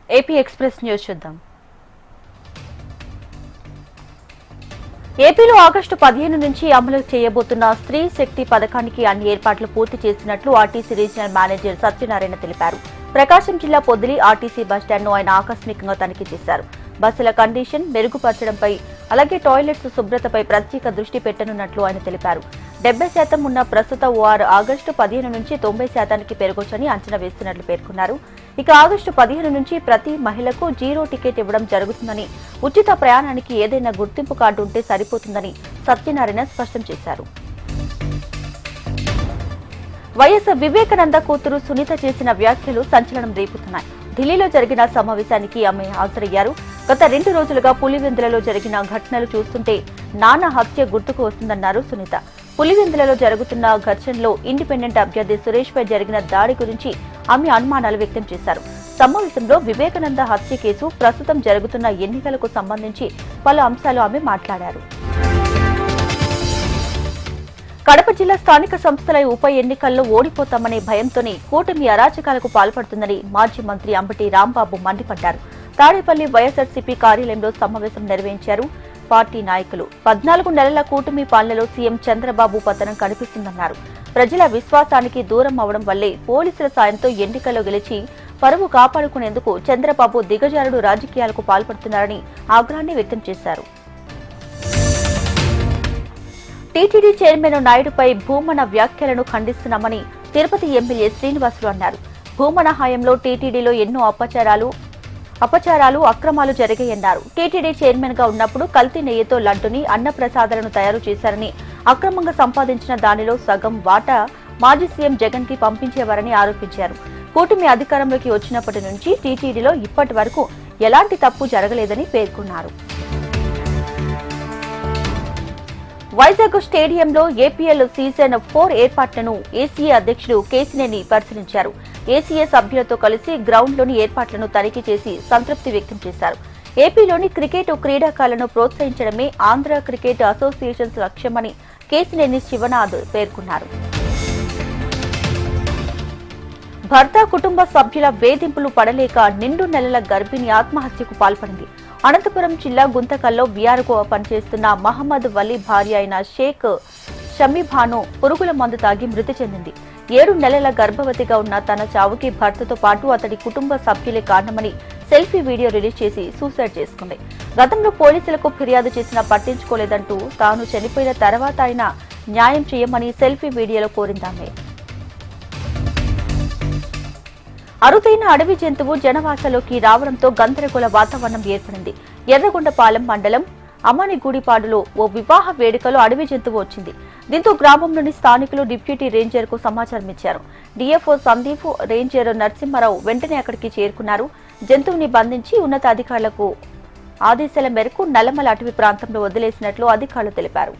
AP express news చూద్దాం. ఏపీలో August 15 నుంచి అమలు చేయబోతున్న స్త్రీ శక్తి పథకానికి అన్ని ఏర్పాట్లు పూర్తి చేసినట్లు ఆర్టీసీ రీజనల్ మేనేజర్ సత్యనారాయణ తెలిపారు. ప్రకాశం జిల్లా పొదిలి ఆర్టీసీ బస్టాండ్ను ఆయన ఆకస్మికంగా తనిఖీ చేశారు. బస్సుల కండిషన్ మెరుగుపరచడంపై అలాగే టాయిలెట్స్ శుభ్రతపై ప్రత్యేక దృష్టి పెట్టనున్నట్లు ఆయన తెలిపారు. 70% ఉన్న ప్రస్తుత ఓఆర్ ఆగస్టు 15 నుంచి 90%కి పెరగొచ్చని అంచనా వేస్తున్నట్లు పేర్కొన్నారు. ఇక ఆగస్టు 15 నుంచి ప్రతి మహిళకు 0 టికెట్ ఇవ్వడం జరుగుతుందని, ఉచిత ప్రయాణానికి ఏదైనా గుర్తింపు కార్డు ఉంటే సరిపోతుందని సత్యనారాయణ స్పష్టం చేశారు. వైఎస్ వివేకానంద కూతురు సునీత చేసిన వ్యాఖ్యలు సంచలనం రేపుతున్నాయి. ఢిల్లీలో జరిగిన సమావేశానికి ఆమె హాజరయ్యారు. గత 2 రోజులుగా పులివెందులలో జరిగిన ఘటనలు చూస్తుంటే నాన్న హత్య గుర్తుకు వస్తుందన్నారు సునీత. పులివెందులలో జరుగుతున్న ఘర్షణలో ఇండిపెండెంట్ అభ్యర్థి సురేష్ పై జరిగిన దాడి గురించి ఆమె అనుమానాలు వ్యక్తం చేశారు. సమావేశంలో వివేకానంద హత్య కేసు, ప్రస్తుతం జరుగుతున్న ఎన్నికలకు సంబంధించి పలు అంశాలు ఆమె మాట్లాడారు. కడప జిల్లా స్థానిక సంస్థల ఉప ఎన్నికల్లో ఓడిపోతామనే భయంతోనే కూటమి అరాచకాలకు పాల్పడుతుందని మాజీ మంత్రి అంబటి రాంబాబు మండిపడ్డారు. తాడేపల్లి వైఎస్ఆర్సీపీ కార్యాలయంలో సమావేశం నిర్వహించారు. పార్టీ నాయకులు 14 నెలల కూటమి పాలనలో సీఎం చంద్రబాబు పతనం కనిపిస్తుందన్నారు. ప్రజల విశ్వాసానికి దూరం అవడం వల్లే పోలీసుల సాయంతో ఎన్నికల్లో గెలిచి పరువు కాపాడుకునేందుకు చంద్రబాబు దిగజారుడు రాజకీయాలకు పాల్పడుతున్నారని ఆగ్రహాన్ని వ్యక్తం చేశారు. టీటీడీ చైర్మన్ నాయుడుపై భూమన వ్యాఖ్యలను ఖండిస్తున్నామని తిరుపతి ఎమ్మెల్యే శ్రీనివాసులు అన్నారు. భూమన హయాంలో టీటీడీలో ఎన్నో అపచారాలు అక్రమాలు జరిగాయన్నారు. టీటీడీ చైర్మన్ గా ఉన్నప్పుడు కల్తీ నెయ్యితో లడ్డుని, అన్నప్రసాదాలను తయారు చేశారని, అక్రమంగా సంపాదించిన దానిలో సగం వాటా మాజీ సీఎం జగన్ కి పంపించేవారని ఆరోపించారు. కూటమి అధికారంలోకి వచ్చినప్పటి నుంచి టీటీడీలో ఇప్పటి వరకు ఎలాంటి తప్పు జరగలేదని పేర్కొన్నారు. వైజాగ్ స్టేడియంలో ఏపీఎల్ సీజన్ 4 ఏర్పాట్లను ఏసీఏ అధ్యక్షుడు కేసినేని పరిశీలించారు. ఏసీఏ సభ్యులతో కలిసి గ్రౌండ్లోని ఏర్పాట్లను తనిఖీ చేసి సంతృప్తి వ్యక్తం చేశారు. ఏపీలోని క్రికెట్ క్రీడాకారులను ప్రోత్సహించడమే ఆంధ్ర క్రికెట్ అసోసియేషన్ లక్ష్యమని కేసినేని శివనాథ్ పేర్కొన్నారు. భర్త కుటుంబ సభ్యుల వేధింపులు పడలేక నిండు నెలల గర్భిణి ఆత్మహత్యకు పాల్పడింది. అనంతపురం జిల్లా గుంతకల్లో బీఆర్కు పనిచేస్తున్న మహమ్మద్ వలీ భార్య అయిన షేక్ షమీభాను పురుగుల మందు తాగి మృతి చెందింది. 7 నెలల గర్భవతిగా ఉన్న తన చావుకి భర్తతో పాటు అతడి కుటుంబ సభ్యులే కారణమని సెల్ఫీ వీడియో రిలీజ్ చేసి సూసైడ్ చేసుకుంది. గతంలో పోలీసులకు ఫిర్యాదు చేసినా పట్టించుకోలేదంటూ తాను చనిపోయిన తర్వాత అయినా న్యాయం చేయమని సెల్ఫీ వీడియోలో కోరిందామె. అరుదైన అడవి జంతువు జనవాసలోకి రావడంతో గందరగోళ వాతావరణం ఏర్పడింది. ఎర్రగొండపాలెం మండలం అమ్మనిగూడిపాడులో ఓ వివాహ వేడుకలో అడవి జంతువు వచ్చింది. దీంతో గ్రామంలోని స్థానికులు డిప్యూటీ రేంజర్ కు సమాచారం ఇచ్చారు. డిఎఫ్ఓ సందీప్, రేంజర్ నరసింహారావు వెంటనే అక్కడికి చేరుకున్నారు. జంతువుని బంధించి ఉన్నతాధికారులకు ఆదేశాల మేరకు నల్లమల అటవీ ప్రాంతంలో వదిలేసినట్లు అధికారులు తెలిపారు.